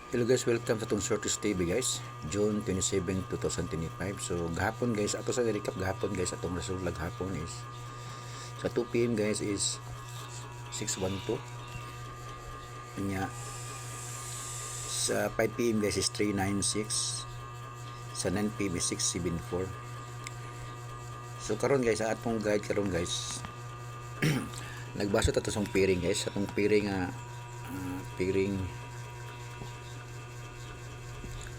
Hello guys, welcome sa itong Shorties TV guys, June 27, 2025. So gahapon guys, ato sa recap gahapon guys, atong result gahapon is sa 2 PM guys is 612 nya, sa 5 PM guys is 396, sa 9 PM is 674. So karon guys, ang atong guide karon guys nagbasa ta sa pairing guys, atong pairing pairing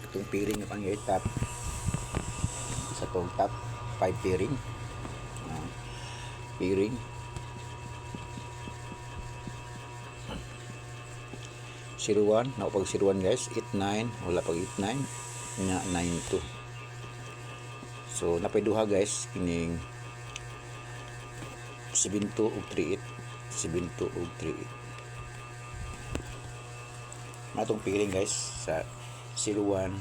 itong pairing na pang top sa itong top 5 pairing pairing 01 na pag 01 guys, 89 wala pag 89 nya 92. So napay duha guys kining 72 ug 38 72 ug 38 matong pairing guys sa 01,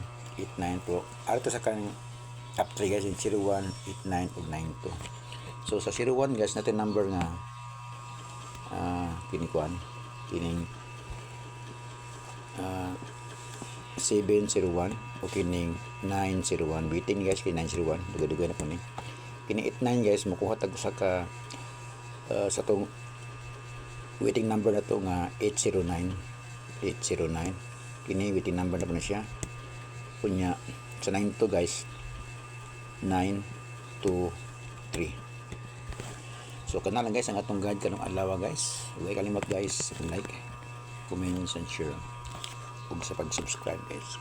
89 po. Ato sa kan top 3 guys, 01, 89 ug 92. So sa 01 guys natin number nga kinikuan kining 701 o kining 901. Bitin guys kining 901, dugay-dugay na po ni. Kining 89 guys makuha tag usa ka sa tong waiting number na to nga 809 kini waiting number na po na siya punya sa 92 guys 923. So kana lang guys ang atong guide kanong adlaw guys. Huwag kalimot guys like, comment and share ug sa pag-subscribe guys.